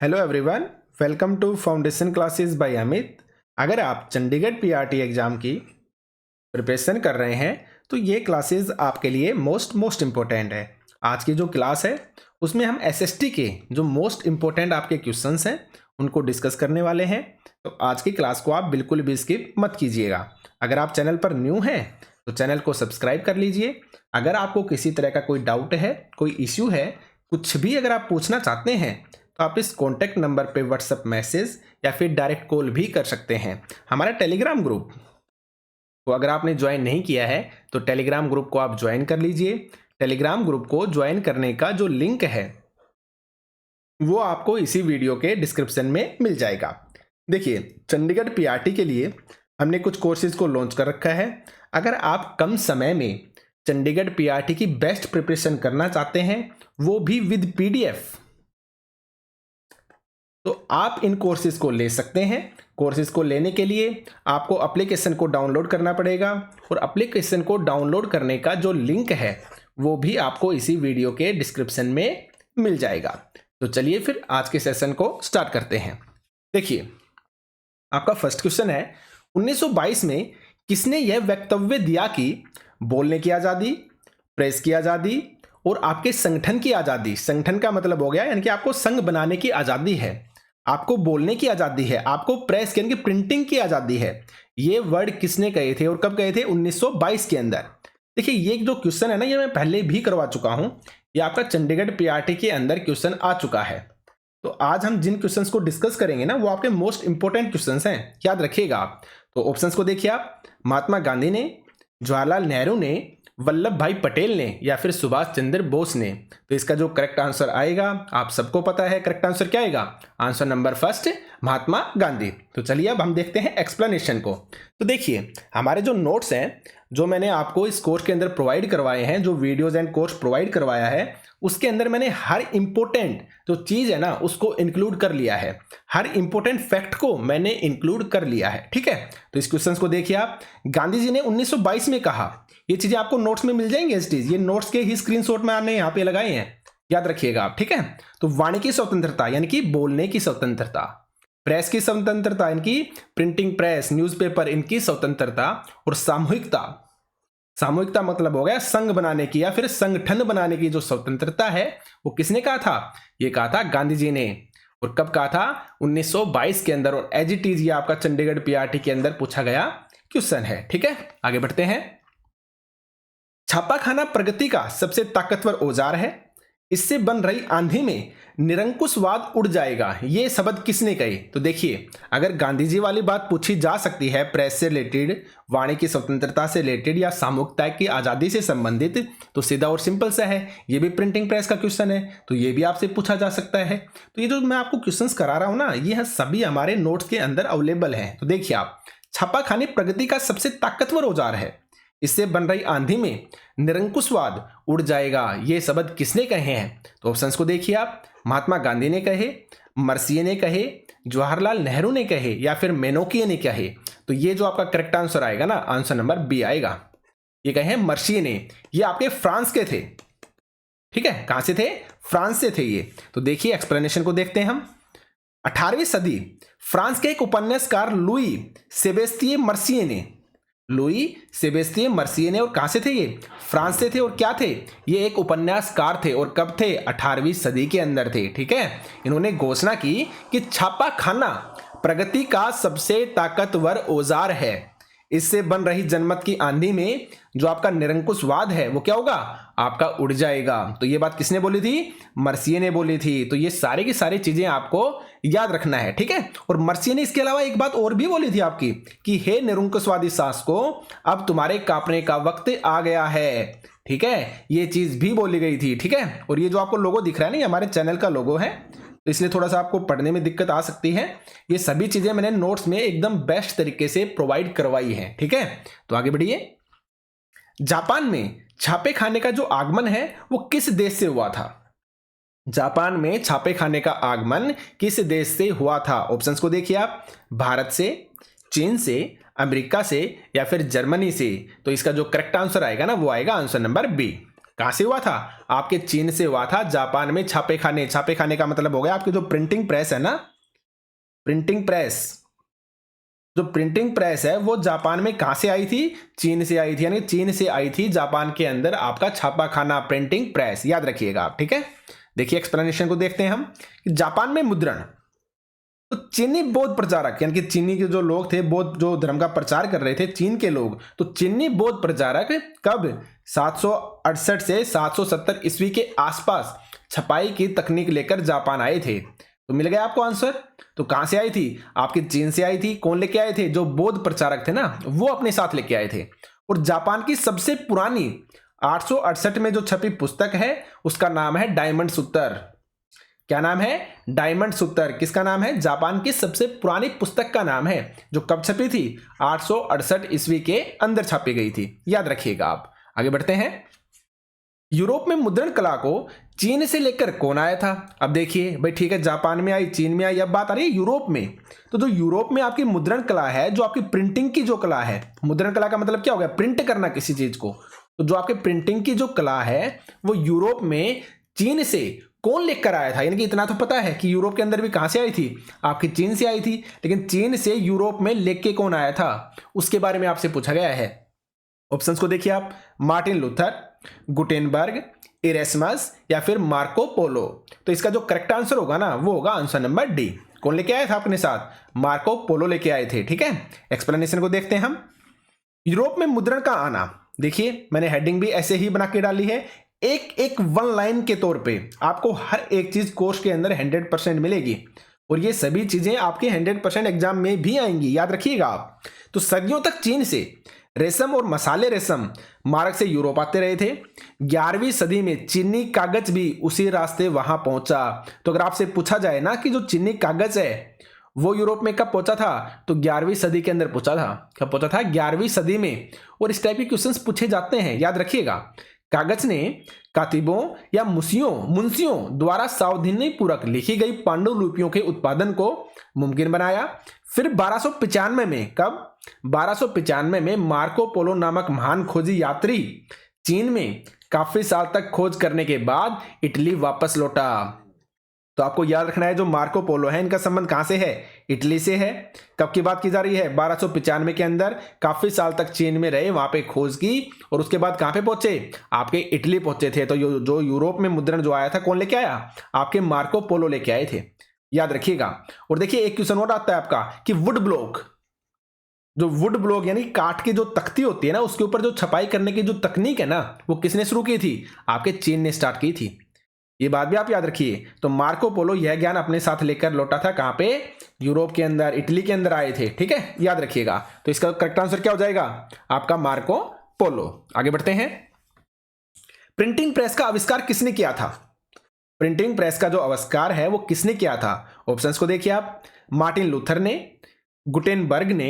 Hello everyone, welcome to foundation classes by Amit. अगर आप Chandigarh PRT exam की प्रिपरेशन कर रहे हैं तो ये क्लासेस आपके लिए मोस्ट इम्पोर्टेंट है। आज की जो क्लास है उसमें हम एसएसटी के जो मोस्ट इम्पोर्टेंट आपके क्वेश्चंस हैं उनको डिस्कस करने वाले हैं। तो आज की क्लास को आप बिल्कुल भी स्किप मत कीजिएगा। अगर आप चैनल पर न्यू हैं तो चैनल को सब्सक्राइब कर लीजिए। अगर आपको किसी तरह का कोई डाउट है, कोई इश्यू है, कुछ भी अगर आप पूछना चाहते हैं तो आप इस कॉन्टैक्ट नंबर पे व्हाट्सएप मैसेज या फिर डायरेक्ट कॉल भी कर सकते हैं। हमारा टेलीग्राम ग्रुप को अगर आपने ज्वाइन नहीं किया है तो टेलीग्राम ग्रुप को आप ज्वाइन कर लीजिए। टेलीग्राम ग्रुप को ज्वाइन करने का जो लिंक है वो आपको इसी वीडियो के डिस्क्रिप्शन में मिल जाएगा। देखिए, चंडीगढ़ पीआरटी के लिए हमने कुछ कोर्सेज को लॉन्च कर रखा है। अगर आप कम समय में चंडीगढ़ पीआरटी की बेस्ट प्रिपरेशन करना चाहते हैं, वो भी विद पीडीएफ, तो आप इन कोर्सेज को ले सकते हैं। कोर्सेज को लेने के लिए आपको एप्लीकेशन को डाउनलोड करना पड़ेगा और एप्लीकेशन को डाउनलोड करने का जो लिंक है वो भी आपको इसी वीडियो के डिस्क्रिप्शन में मिल जाएगा। तो चलिए फिर आज के सेशन को स्टार्ट करते हैं। देखिए, आपका फर्स्ट क्वेश्चन है, 1922 में किसने यह वक्तव्य दिया कि बोलने की आज़ादी, प्रेस की आज़ादी और आपके संगठन की आज़ादी। संगठन का मतलब हो गया यानी कि आपको संघ बनाने की आज़ादी है, आपको बोलने की आज़ादी है, आपको प्रेस यानी कि प्रिंटिंग की आज़ादी है। ये वर्ड किसने कहे थे और कब कहे थे? 1922 के अंदर। देखिए, ये जो क्वेश्चन है ना, ये मैं पहले भी करवा चुका हूं। ये आपका चंडीगढ़ पीआरटी के अंदर क्वेश्चन आ चुका है। तो आज हम जिन क्वेश्चंस को डिस्कस करेंगे ना वो आपके मोस्ट इंपोर्टेंट क्वेश्चंस हैं, याद रखिएगा आप। तो ऑप्शंस को देखिए आप, महात्मा गांधी ने, जवाहरलाल नेहरू ने, वल्लभ भाई पटेल ने या फिर सुभाष चंद्र बोस ने। तो इसका जो करेक्ट आंसर आएगा आप सबको पता है, करेक्ट आंसर क्या आएगा? Answer number first, Mahatma Gandhi. तो चलिए अब हम देखते हैं एक्सप्लेनेशन को। तो देखिए, हमारे जो नोट्स हैं जो मैंने आपको इस कोर्स के अंदर प्रोवाइड करवाए हैं, जो वीडियोज एंड कोर्स प्रोवाइड करवाया है, उसके अंदर मैंने हर इंपॉर्टेंट जो चीज़ है ना उसको इंक्लूड कर लिया है। हर इंपॉर्टेंट फैक्ट को मैंने इंक्लूड कर लिया है, ठीक है। तो इस क्वेश्चन को देखिए आप, गांधी जी ने 1922 में कहा। ये चीजें आपको नोट्स में मिल जाएंगे। ये नोट्स के ही स्क्रीनशॉट में आपने यहाँ पे लगाए हैं, याद रखिएगा आप, ठीक है। तो वाणी की स्वतंत्रता यानी कि बोलने की स्वतंत्रता, प्रेस की स्वतंत्रता यानी कि प्रिंटिंग प्रेस, न्यूज़पेपर, इनकी स्वतंत्रता, और सामूहिकता, सामूहिकता मतलब हो गया संघ बनाने की या फिर संगठन बनाने की जो स्वतंत्रता है वो किसने कहा था? ये कहा था गांधी जी ने। और कब कहा था? 1922 के अंदर। और एज इट इज ये आपका चंडीगढ़ पीआरटी के अंदर पूछा गया क्वेश्चन है, ठीक है। आगे बढ़ते हैं। छापाखाना प्रगति का सबसे ताकतवर औजार है, इससे बन रही आंधी में निरंकुशवाद उड़ जाएगा। ये शब्द किसने कहे? तो देखिए, अगर गांधी जी वाली बात पूछी जा सकती है, प्रेस से रिलेटेड, वाणी की स्वतंत्रता से रिलेटेड या सामूहिकता की आज़ादी से संबंधित, तो सीधा और सिंपल सा है, ये भी प्रिंटिंग प्रेस का क्वेश्चन है, तो ये भी आपसे पूछा जा सकता है। तो ये जो मैं आपको क्वेश्चंस करा रहा हूं ना, ये सभी हमारे नोट्स के अंदर अवेलेबल है। तो देखिए आप, छापाखाने प्रगति का सबसे ताकतवर औजार है, इससे बन रही आंधी में निरंकुशवाद उड़ जाएगा। ये शब्द किसने कहे हैं? तो ऑप्शंस को देखिए आप, महात्मा गांधी ने कहे, मर्सिये ने कहे, जवाहरलाल नेहरू ने कहे या फिर मेनोकिया ने कहे। तो ये जो आपका करेक्ट आंसर आएगा ना, आंसर नंबर बी आएगा। ये कहे मर्सिये ने, ये आपके फ्रांस के थे, ठीक है। कहां से थे? फ्रांस से थे ये। तो देखिए एक्सप्लेनेशन को देखते हैं हम। 18वीं सदी फ्रांस के एक उपन्यासकार लुई सेबेस्तिये मर्सिये ने, लुई सेबेस्तिये मर्सिये ने, और कहां से थे ये? फ्रांस से थे। और क्या थे? ये एक उपन्यासकार थे। और कब थे? 18वीं सदी के अंदर थे, ठीक है। इन्होंने घोषणा की कि छापाखाना प्रगति का सबसे ताकतवर औजार है, इससे बन रही जनमत की आंधी में जो आपका निरंकुशवाद है वो क्या होगा? आपका उड़ जाएगा। तो ये बात किसने बोली थी? मर्सिये ने बोली थी। तो ये सारी की सारी चीजें आपको याद रखना है, ठीक है। और मर्सिये ने इसके अलावा एक बात और भी बोली थी आपकी कि हे निरंकुशवादी सास को, अब तुम्हारे कांपने का वक्त आ गया है, ठीक है। ये चीज भी बोली गई थी, ठीक है। और ये जो आपको लोगो दिख रहा है ना, ये हमारे चैनल का लोगो है, तो इसलिए थोड़ा सा आपको पढ़ने में दिक्कत आ सकती है। ये सभी चीजें मैंने नोट्स में एकदम बेस्ट तरीके से प्रोवाइड करवाई है, ठीक है। तो आगे बढ़िए। जापान में छापे खाने का जो आगमन है वो किस देश से हुआ था? जापान में छापे खाने का आगमन किस देश से हुआ था? ऑप्शंस को देखिए आप, भारत से, चीन से, अमेरिका से या फिर जर्मनी से। तो इसका जो करेक्ट आंसर आएगा ना वो आएगा आंसर नंबर बी। कहां से हुआ था? आपके चीन से हुआ था, जापान में छापे खाने। छापे खाने का मतलब हो गया आपकी जो प्रिंटिंग प्रेस है ना, प्रिंटिंग प्रेस, जो प्रिंटिंग प्रेस है वो जापान में कहां से आई थी? चीन से आई थी, यानी चीन से आई थी जापान के अंदर आपका छापा खाना, प्रिंटिंग प्रेस, याद रखिएगा आप। ठीक है, देखिए एक्सप्लेनेशन को देखते हैं हम कि जापान में मुद्रण, तो चीनी बौद्ध प्रचारक, यानी कि चीनी के जो लोग थे, बौद्ध जो धर्म का प्रचार कर रहे थे चीन के लोग, तो चीनी बौद्ध प्रचारक कब 768 से 770 ईस्वी के आसपास छपाई की तकनीक लेकर जापान आए थे। तो मिल गया आपको आंसर। तो कहां से आई थी? आपकी चीन से आई थी। कौन लेके आए थे? जो बौद्ध प्रचारक थे ना, वो अपने साथ लेके आए थे। और जापान की सबसे पुरानी 868 में जो छपी पुस्तक है उसका नाम है डायमंड सूत्र। क्या नाम है? डायमंड सूत्र। किसका नाम है? जापान की सबसे पुरानी पुस्तक का नाम है, जो कब छपी थी? 868 ईस्वी के अंदर छापी गई थी, याद रखिएगा आप। आगे बढ़ते हैं। यूरोप में मुद्रण कला को चीन से लेकर कौन आया था? अब देखिए भाई, ठीक है, जापान में आई, चीन में आई, अब बात आ रही है यूरोप में। तो जो यूरोप में आपकी मुद्रण कला है, जो आपकी प्रिंटिंग की जो कला है, मुद्रण कला का मतलब क्या हो गया? प्रिंट करना किसी चीज को। तो जो आपके प्रिंटिंग की जो कला है वो यूरोप में चीन से कौन लेकर आया था? यानी कि इतना तो पता है कि यूरोप के अंदर भी कहां से आई थी? आपकी चीन से आई थी, लेकिन चीन से यूरोप में लेके कौन आया था उसके बारे में आपसे पूछा गया है। ऑप्शंस को देखिए आप, मार्टिन लूथर, गुटेनबर्ग, इरेस्मस या फिर मार्को पोलो। तो इसका जो करेक्ट आंसर होगा ना, वो होगा आंसर नंबर डी। कौन लेके आया था अपने साथ? मार्को पोलो लेके आए थे। ठीक है, एक्सप्लेनेशन को देखते हैं हम। यूरोप में मुद्रण का आना, देखिए मैंने हेडिंग भी ऐसे ही बना के डाली है, एक एक वन लाइन के तौर पे आपको हर एक चीज कोर्स के अंदर 100% मिलेगी, और ये सभी चीजें आपके 100% एग्जाम में भी आएंगी, याद रखिएगा आप। तो सदियों तक चीन से रेशम और मसाले रेशम मार्ग से यूरोप आते रहे थे। 11वीं सदी में चीनी कागज भी उसी रास्ते वहां पहुंचा। तो अगर आपसे पूछा जाए ना कि जो चीनी कागज है वो यूरोप में कब पहुंचा था, तो 11वीं सदी के अंदर पहुंचा था। कब पहुंचा था? 11वीं सदी में। और इस टाइप के क्वेश्चंस पूछे जाते हैं, याद रखिएगा। कागज ने कातिबों या मुंशियों द्वारा सावधानी पूर्वक लिखी गई पांडुलिपियों के उत्पादन को मुमकिन बनाया। फिर 1295 में, कब? 1295 में मार्को पोलो नामक महान खोजी यात्री चीन में काफी साल तक खोज करने के बाद इटली वापस लौटा। तो आपको याद रखना है, जो मार्को पोलो है इनका संबंध कहां से है? इटली से है। कब की बात की जा रही है? 1295 के अंदर काफी साल तक चीन में रहे, वहां पे खोज की, और उसके बाद कहां पे पहुंचे? आपके इटली पहुंचे थे। तो जो यूरोप में मुद्रण जो आया था, कौन लेके आया? आपके मार्को पोलो लेके आए थे, याद रखिएगा। और देखिए एक क्वेश्चन और आता है आपका कि वुड ब्लॉक, जो वुड ब्लॉक यानी काठ की जो तख्ती होती है ना, उसके ऊपर जो छपाई करने की जो तकनीक है ना, वो किसने शुरू की थी? आपके चीन ने स्टार्ट की थी। ये बात भी आप याद रखिए। तो मार्को पोलो यह ज्ञान अपने साथ लेकर लौटा था, कहां पे? यूरोप के अंदर, इटली के अंदर आए थे। ठीक है, याद रखिएगा। तो इसका करेक्ट आंसर क्या हो जाएगा? आपका मार्को पोलो। आगे बढ़ते हैं। प्रिंटिंग प्रेस का आविष्कार किसने किया था? प्रिंटिंग प्रेस का जो आविष्कार है वो किसने किया था? ऑप्शंस को देखिए आप, मार्टिन लूथर ने, गुटेनबर्ग ने,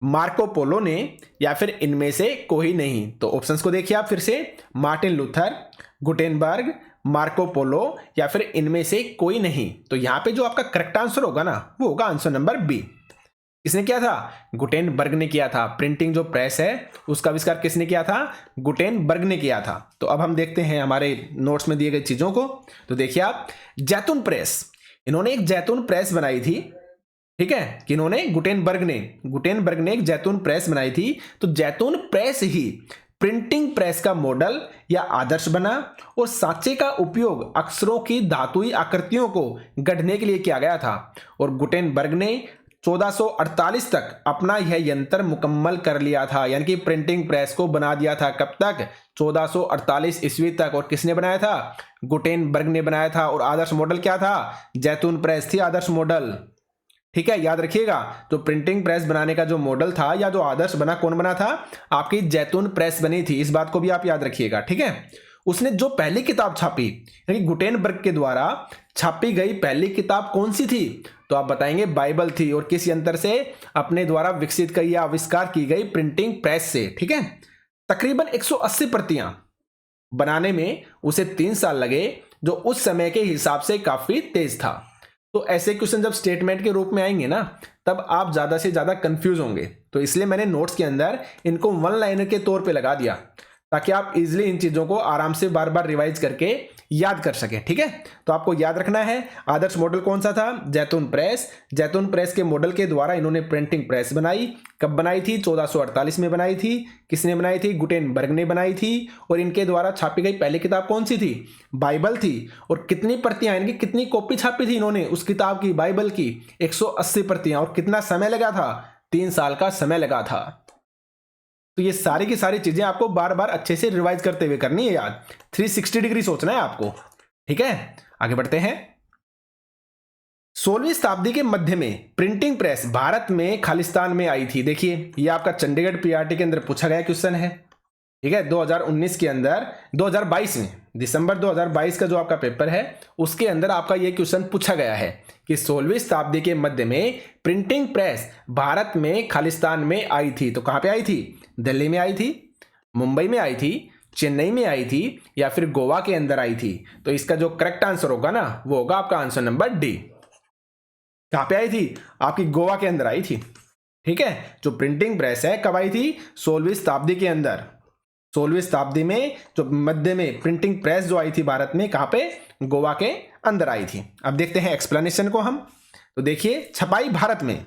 मार्को पोलो ने, या फिर इनमें से कोई नहीं। तो ऑप्शंस को देखिए आप फिर से, Martin Luther, Gutenberg, Marco Polo, या फिर इनमें से कोई नहीं। तो यहां पे जो आपका करेक्ट आंसर होगा ना, वो होगा आंसर नंबर बी। किसने किया था? गुटेनबर्ग ने किया था। प्रिंटिंग जो प्रेस है उसका आविष्कार किसने किया था? गुटेनबर्ग ने किया था। तो अब हम देखते हैं हमारे नोट्स में दिए गए चीजों को। तो देखिए आप, जैतून प्रेस, इन्होंने एक जैतून प्रेस बनाई थी। ठीक है, कि इन्होंने गुटेनबर्ग ने एक जैतून प्रेस बनाई थी। तो जैतून प्रेस ही प्रिंटिंग प्रेस का मॉडल या आदर्श बना, और सांचे का उपयोग अक्षरों की धातुई आकृतियों को गढ़ने के लिए किया गया था। और गुटेनबर्ग ने 1448 तक अपना यह यंत्र मुकम्मल कर लिया था, यानी कि प्रिंटिंग प्रेस को बना दिया था। कब तक? 1448 ईस्वी तक। और किसने बनाया था? गुटेनबर्ग ने बनाया था। और आदर्श मॉडल क्या था? जैतून प्रेस थी आदर्श मॉडल। ठीक है, याद रखिएगा। जो प्रिंटिंग प्रेस बनाने का जो मॉडल था या जो आदर्श बना, कौन बना था? आपकी जैतून प्रेस बनी थी। इस बात को भी आप याद रखिएगा। ठीक है, उसने जो पहली किताब छापी, यानी गुटेनबर्ग के द्वारा छापी गई पहली किताब कौन सी थी? तो आप बताएंगे बाइबल थी। और किस यंत्र से? अपने द्वारा विकसित की या आविष्कार की गई प्रिंटिंग प्रेस से। ठीक है, तकरीबन 180 प्रतियां बनाने में उसे 3 साल लगे, जो उस समय के हिसाब से काफी तेज था। तो ऐसे क्वेश्चन जब स्टेटमेंट के रूप में आएंगे ना, तब आप ज्यादा से ज्यादा कंफ्यूज होंगे। तो इसलिए मैंने नोट्स के अंदर इनको वन लाइनर के तौर पे लगा दिया, ताकि आप इजीली इन चीजों को आराम से बार बार रिवाइज करके याद कर सकें। ठीक है, तो आपको याद रखना है आदर्श मॉडल कौन सा था, जैतून प्रेस। जैतून प्रेस के मॉडल के द्वारा इन्होंने प्रिंटिंग प्रेस बनाई। कब बनाई थी, 1448 में बनाई थी। किसने बनाई थी, गुटेनबर्ग ने बनाई थी। और इनके द्वारा छापी गई पहली किताब कौन सी थी, बाइबल थी। और कितनी प्रतियां, इनकी कितनी कॉपी छापी थी इन्होंने उस किताब की, बाइबल की, 180 प्रतियां। और कितना समय लगा था, 3 साल का समय लगा था। तो ये सारी की सारी चीजें आपको बार बार अच्छे से रिवाइज करते हुए करनी है याद। 360 डिग्री सोचना है आपको। ठीक है, आगे बढ़ते हैं। 16वीं शताब्दी के मध्य में प्रिंटिंग प्रेस भारत में खालिस्तान में आई थी। देखिए, ये आपका चंडीगढ़ पीआरटी के अंदर पूछा गया क्वेश्चन है। ठीक है, 2019 के अंदर, 2022 में, दिसंबर 2022 का जो आपका पेपर है उसके अंदर आपका ये क्वेश्चन पूछा गया है कि 16वीं शताब्दी के मध्य में प्रिंटिंग प्रेस भारत में खालिस्तान में आई थी। तो कहां पे आई थी, दिल्ली में आई थी, मुंबई में आई थी, चेन्नई में आई थी, या फिर गोवा के अंदर आई थी। तो इसका जो करेक्ट आंसर होगा ना, वो होगा आपका आंसर नंबर डी। कहां पे आई थी, आपकी गोवा के अंदर आई थी। ठीक है, जो प्रिंटिंग प्रेस है कब आई थी, 16वीं शताब्दी के अंदर। 16वीं शताब्दी में जो मध्य में प्रिंटिंग प्रेस जो आई थी भारत में, कहां पे, गोवा के अंदर आई थी। अब देखते हैं एक्सप्लेनेशन को हम। तो देखिए, छपाई भारत में,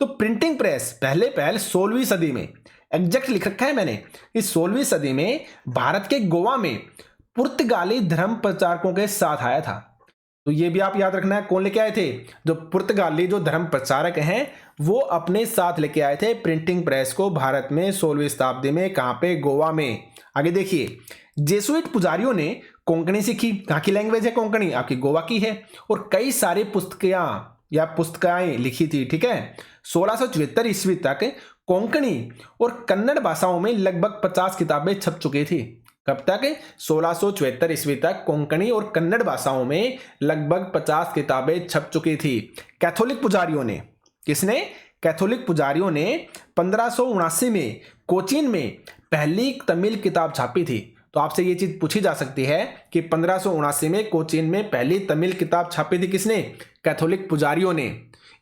तो प्रिंटिंग प्रेस पहले 16वीं सदी में, एग्जैक्ट लिख रखा है मैंने, इस 16वीं सदी में भारत के गोवा में पुर्तगाली धर्म प्रचारकों के साथ आया था। तो ये भी आप याद रखना है, कौन लेके आए थे, जो पुर्तगाली जो धर्म प्रचारक हैं वो अपने साथ लेके आए थे प्रिंटिंग प्रेस को भारत में 16वीं शताब्दी में। कहां पे, गोवा में। आगे देखिए, जेसुइट पुजारियों ने कोंकणी सीखी। कहां की लैंग्वेज है कोंकणी, आपकी गोवा की है। और कई सारी पुस्तकें लिखी थी। ठीक है, 1674 ईस्वी तक कोंकणी और कन्नड़ भाषाओं में लगभग 50 किताबें छप चुकी थी। कब तक, 1674 ईस्वी तक कोंकणी और कन्नड़ भाषाओं में लगभग 50 किताबें छप चुकी थी। कैथोलिक पुजारियों ने, किसने, कैथोलिक पुजारियों ने 1579 में कोचीन में पहली तमिल किताब छापी थी। तो आपसे ये चीज पूछी जा सकती है कि 1579 में कोचीन में पहली तमिल किताब छापी थी किसने, कैथोलिक पुजारियों ने।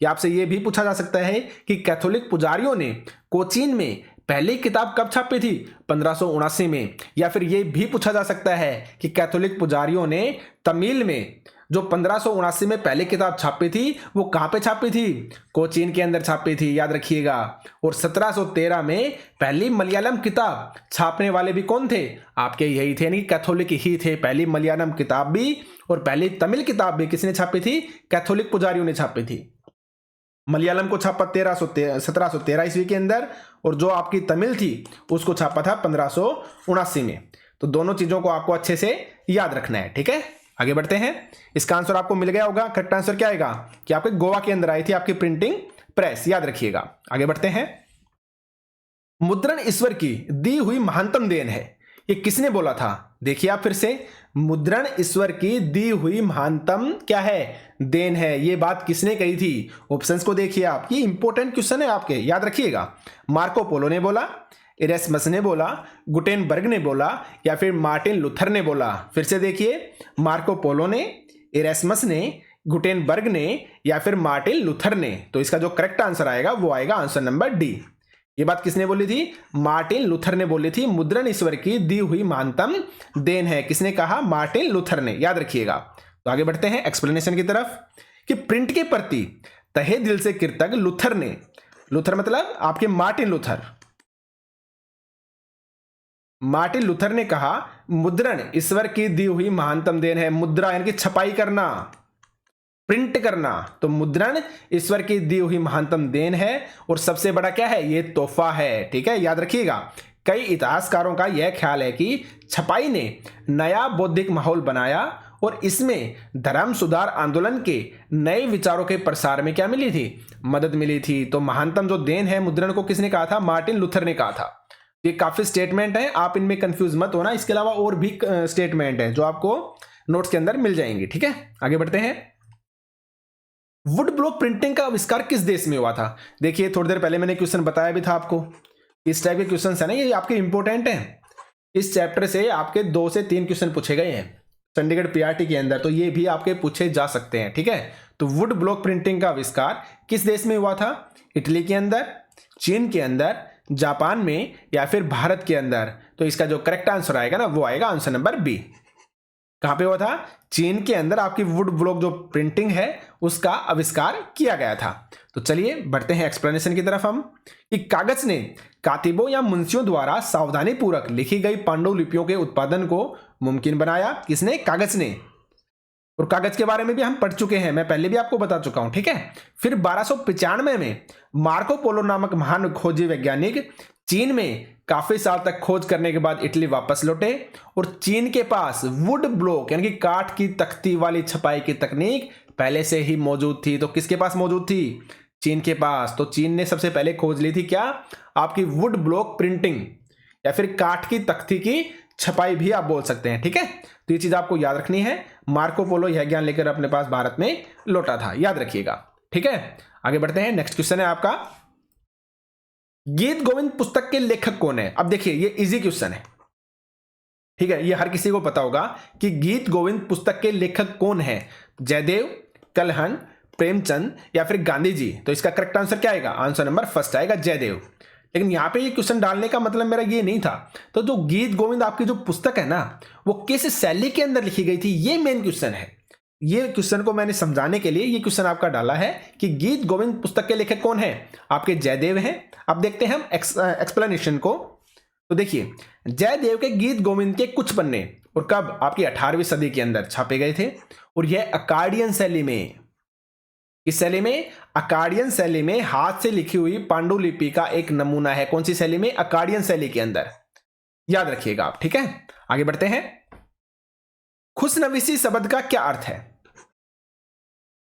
या आपसे ये भी पूछा जा सकता है कि कैथोलिक पुजारियों ने कोचीन में पहली किताब कब छापी थी, 1579 में। या फिर ये भी पूछा जा सकता है कि कैथोलिक पुजारियों ने तमिल में जो 1579 में पहली किताब छापी थी वो कहां पे छापी थी, कोचीन के अंदर छापी थी, याद रखिएगा। और 1713 में पहली मलयालम किताब छापने वाले भी कौन थे, आपके यही थे, यानी कैथोलिक ही थे। पहली मलयालम किताब भी और पहली तमिल किताब भी किसने छापी थी, कैथोलिक पुजारियों ने छापी थी। मलयालम को छापा 1713 ईस्वी के अंदर, और जो आपकी तमिल थी उसको छापा था 1579 में। तो दोनों चीजों को आपको अच्छे से याद रखना है। ठीक है, आगे बढ़ते हैं। इसका आंसर आपको मिल गया होगा। करेक्ट आंसर क्या आएगा कि आपके गोवा के अंदर आई थी आपकी प्रिंटिंग प्रेस, याद रखिएगा। आगे बढ़ते हैं। मुद्रण ईश्वर की दी हुई महानतम देन है, ये किसने बोला था, देखिए आप फिर से, मुद्रण ईश्वर की दी हुई महानतम क्या है, देन है। ये बात किसने कही थी, ऑप्शंस को देखिए आप, ये इंपॉर्टेंट क्वेश्चन है आपके, याद रखिएगा। मार्को पोलो ने बोला, इरेस्मस ने बोला, गुटेनबर्ग ने बोला, या फिर मार्टिन लूथर ने बोला। फिर से देखिए, मार्को पोलो ने, इरेस्मस ने, गुटेनबर्ग ने, या फिर मार्टिन लूथर ने। तो इसका जो करेक्ट आंसर आएगा वो आएगा आंसर नंबर डी। ये बात किसने बोली थी, मार्टिन लूथर ने बोली थी। मुद्रण ईश्वर की दी हुई महानतम देन है, किसने कहा, मार्टिन लूथर ने, याद रखिएगा। तो आगे बढ़ते हैं एक्सप्लेनेशन की तरफ कि प्रिंट के प्रति तहे दिल से कृतज्ञ लूथर ने, लूथर मतलब आपके मार्टिन लूथर, मार्टिन लूथर ने कहा मुद्रण ईश्वर की दी हुई महानतम देन है। मुद्रा यानी कि छपाई करना, प्रिंट करना, तो मुद्रण ईश्वर की दी हुई महानतम देन है और सबसे बड़ा क्या है, ये तोहफा है। ठीक है, याद रखिएगा। कई इतिहासकारों का यह ख्याल है कि छपाई ने नया बौद्धिक माहौल बनाया और इसमें धर्म सुधार आंदोलन के नए विचारों के प्रसार में क्या मिली थी, मदद मिली थी। तो महानतम जो देन है मुद्रण को किसने कहा था, मार्टिन लूथर ने कहा था। ये काफी स्टेटमेंट है, आप इनमें कंफ्यूज मत होना। इसके अलावा और भी स्टेटमेंट है जो आपको नोट्स के अंदर मिल जाएंगे। ठीक है, आगे बढ़ते हैं। वुड ब्लॉक प्रिंटिंग का आविष्कार किस देश में हुआ था, देखिए थोड़ी देर पहले मैंने क्वेश्चन बताया भी था आपको। इस टाइप के क्वेश्चन है ना, ये आपके इंपॉर्टेंट हैं। इस चैप्टर से आपके 2 से 3 क्वेश्चन पूछे गए हैं चंडीगढ़ पीआरटी के अंदर, तो ये भी आपके पूछे जा सकते हैं। ठीक है, तो वुड ब्लॉक प्रिंटिंग का आविष्कार किस देश में हुआ था, इटली के अंदर, चीन के अंदर, जापान में या फिर भारत के अंदर? तो इसका जो करेक्ट आंसर आएगा ना वो आएगा आंसर नंबर बी। कहां पे हुआ था? चीन के अंदर आपकी वुड ब्लॉक जो प्रिंटिंग है उसका आविष्कार किया गया था। तो चलिए बढ़ते हैं एक्सप्लेनेशन की तरफ हम, कि कागज ने कातिबों या मुंशियों द्वारा सावधानी पूर्वक लिखी गई पांडुलिपियों के उत्पादन को मुमकिन बनाया। किसने? कागज ने। और कागज के बारे में भी हम पढ़ चुके हैं, मैं पहले भी आपको बता चुका हूं, ठीक है। फिर 1295 में मार्को पोलो नामक महान खोजी वैज्ञानिक चीन में काफी साल तक खोज करने के बाद इटली वापस लौटे और चीन के पास वुड ब्लॉक यानी कि काठ की तख्ती वाली छपाई की तकनीक पहले से ही मौजूद थी। तो किसके पास मौजूद थी? चीन के पास। तो चीन ने सबसे पहले खोज ली थी क्या? आपकी वुड ब्लॉक प्रिंटिंग या फिर काठ की तख्ती की छपाई भी आप बोल सकते हैं, ठीक है। तो ये चीज आपको याद रखनी है। मार्को पोलो यह ज्ञान लेकर अपने पास भारत में लौटा था, याद रखिएगा, ठीक है। आगे बढ़ते हैं। नेक्स्ट क्वेश्चन है आपका, गीत गोविंद पुस्तक के लेखक कौन है? अब देखिए ये इजी क्वेश्चन है, ठीक है, ये हर किसी को पता होगा कि गीत गोविंद पुस्तक के लेखक कौन है? जयदेव, कलहन, प्रेमचंद या फिर गांधी जी? तो इसका करेक्ट आंसर क्या आएगा? आंसर नंबर फर्स्ट आएगा, जयदेव। लेकिन यहां पे ये क्वेश्चन डालने का मतलब मेरा ये नहीं था। तो जो गीत गोविंद आपकी जो पुस्तक है ना वो किस शैली के अंदर लिखी गई थी, ये मेन क्वेश्चन है। ये क्वेश्चन को मैंने समझाने के लिए ये क्वेश्चन आपका डाला है कि गीत गोविंद पुस्तक के लेखक कौन है? आपके जयदेव हैं। अब देखते हैं हम एक्सप्लेनेशन को। तो देखिए, जयदेव के गीत गोविंद के कुछ पन्ने और कब? आपकी 18वीं सदी के अंदर छापे गए थे और यह अकाडियन शैली में, इस शैली में, अकाडियन शैली में हाथ से लिखी हुई पांडुलिपि का एक नमूना है। कौन सी शैली में? अकाडियन शैली के अंदर, याद रखिएगा आप, ठीक है। आगे बढ़ते हैं। खुशनवीसी शब्द का क्या अर्थ है?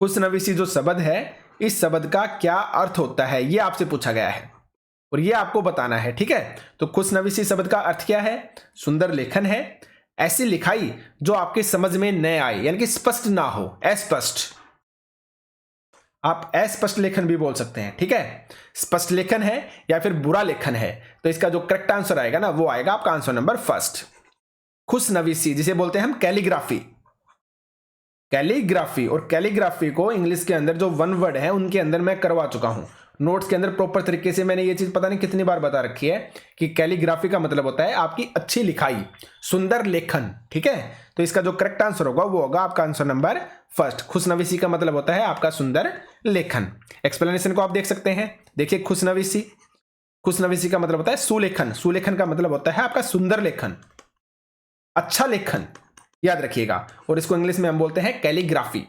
खुशनवीसी जो शब्द है इस शब्द का क्या अर्थ होता है, यह आपसे पूछा गया है और यह आपको बताना है, ठीक है। तो खुशनवीसी शब्द का अर्थ क्या है? सुंदर लेखन है, ऐसी लिखाई जो आपके समझ में न आए यानी कि स्पष्ट ना हो, अस्पष्ट। आप अस्पष्ट लेखन भी बोल सकते हैं, ठीक है। स्पष्ट लेखन है या फिर बुरा लेखन है? तो इसका जो करेक्ट आंसर आएगा ना वो आएगा आपका आंसर नंबर फर्स्ट, खुशनवीसी, जिसे बोलते हैं हम कैलीग्राफी। कैलीग्राफी, और कैलीग्राफी को इंग्लिश के अंदर जो वन वर्ड है उनके अंदर मैं करवा चुका हूं नोट्स के अंदर प्रॉपर तरीके से। मैंने ये चीज पता नहीं कितनी बार बता रखी है कि कैलीग्राफी का मतलब होता है आपकी अच्छी लिखाई, सुंदर लेखन, ठीक है। तो इसका जो करेक्ट आंसर होगा वो होगा आपका आंसर नंबर फर्स्ट। खुशनवीसी का मतलब होता है आपका सुंदर लेखन। एक्सप्लेनेशन को आप देख सकते हैं। देखिए, खुशनवीसी, खुशनवीसी का मतलब होता है सुलेखन, सुलेखन का मतलब होता है आपका सुंदर लेखन, अच्छा लेखन, याद रखिएगा। और इसको इंग्लिश में हम बोलते हैं कैलीग्राफी,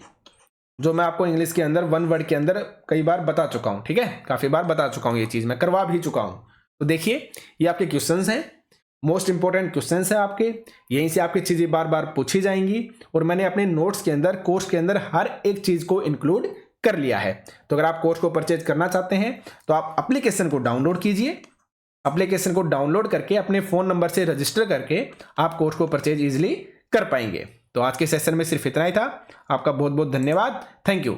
जो मैं आपको इंग्लिश के अंदर वन वर्ड के अंदर कई बार बता चुका हूं, ठीक है, काफी बार बता चुका हूं, ये चीज मैं करवा भी चुका हूं। तो देखिए, ये आपके क्वेश्चंस हैं, मोस्ट इंपॉर्टेंट क्वेश्चंस हैं आपके, यहीं से आपकी चीजें बार बार पूछी जाएंगी और मैंने अपने नोट्स के अंदर, कोर्स के अंदर हर एक चीज को इंक्लूड कर लिया है। तो अगर आप कोर्स को परचेज करना चाहते हैं तो आप एप्लीकेशन को डाउनलोड कीजिए। एप्लीकेशन को डाउनलोड करके अपने फोन नंबर से रजिस्टर करके आप कोर्स को परचेज इजीली कर पाएंगे। तो आज के सेशन में सिर्फ इतना ही था। आपका बहुत बहुत धन्यवाद। Thank you.